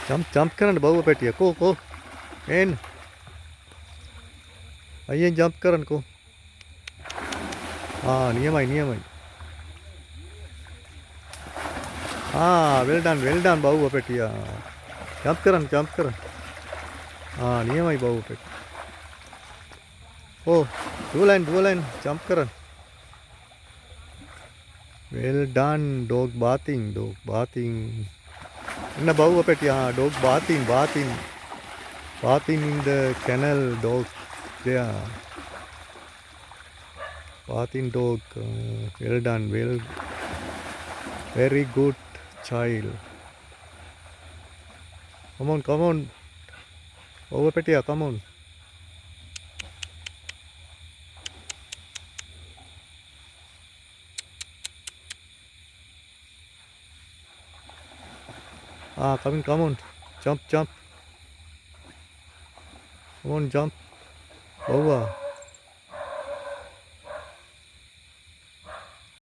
jump කරන්න බව්ව පැටිය කෝ එන්න අයියෙන් ජම්ප් කරන්නකෝ නියමයි වෙල් ඩන් බව්ව පැටිය ජම්ප් කරන්න නියමයි බව්ව පැටිය දුවලයින් ජම්ප් කරන්න වෙල් ඩන් ඩොග් බාතින් එන්න බව්ව පැටිය dog බාතින් in the kennel dog there bathing dog well done very good child come on over petiya come on come on jump come on jump over